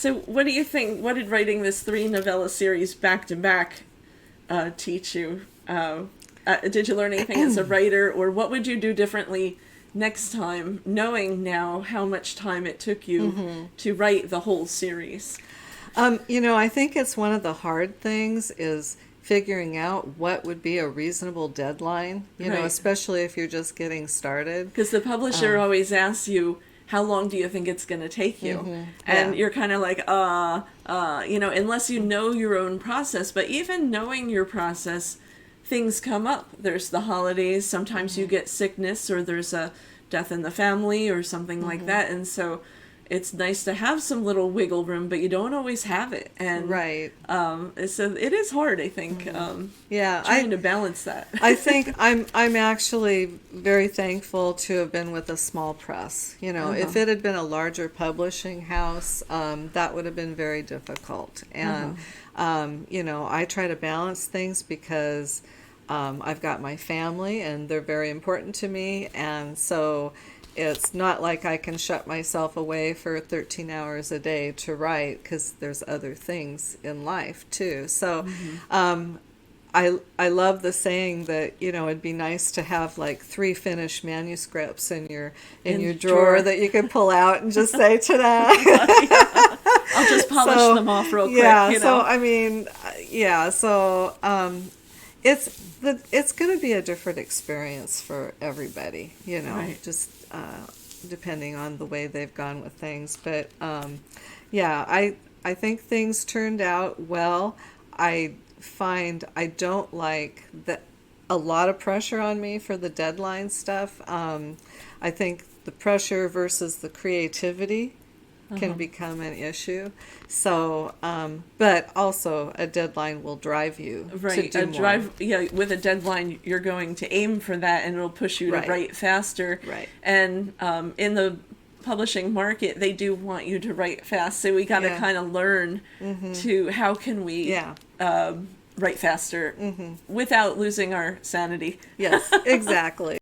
So what do you think? What did writing this 3 novella series back to back teach you? Did you learn anything as a writer, or what would you do differently next time, knowing now how much time it took you to write the whole series? I think it's one of the hard things is figuring out what would be a reasonable deadline, Right. especially if you're just getting started. Because the publisher always asks you, how long do you think it's going to take you? And Yeah. you're kind of like, unless you know your own process. But even knowing your process, things come up. There's the holidays. Sometimes you get sickness, or there's a death in the family or something like that. And so it's nice to have some little wiggle room, but you don't always have it. And Right. so it is hard, I think, Yeah, trying to balance that. I think I'm actually very thankful to have been with a small press. If it had been a larger publishing house, that would have been very difficult. And I try to balance things because I've got my family and they're very important to me, and so it's not like I can shut myself away for 13 hours a day to write, because there's other things in life too. So I love the saying that it'd be nice to have like 3 finished manuscripts in your drawer that you can pull out and just say ta-da. I'll just polish them off real quick. Yeah. So I mean, yeah. So it's going to be a different experience for everybody. Right. Just depending on the way they've gone with things. But I think things turned out well. I find I don't like a lot of pressure on me for the deadline stuff. I think the pressure versus the creativity can become an issue. So, but also a deadline will drive you to do more. With a deadline, you're going to aim for that, and it'll push you to write faster. Right. And in the publishing market, they do want you to write fast. So we got to kind of learn to how can we write faster without losing our sanity. Yes, exactly.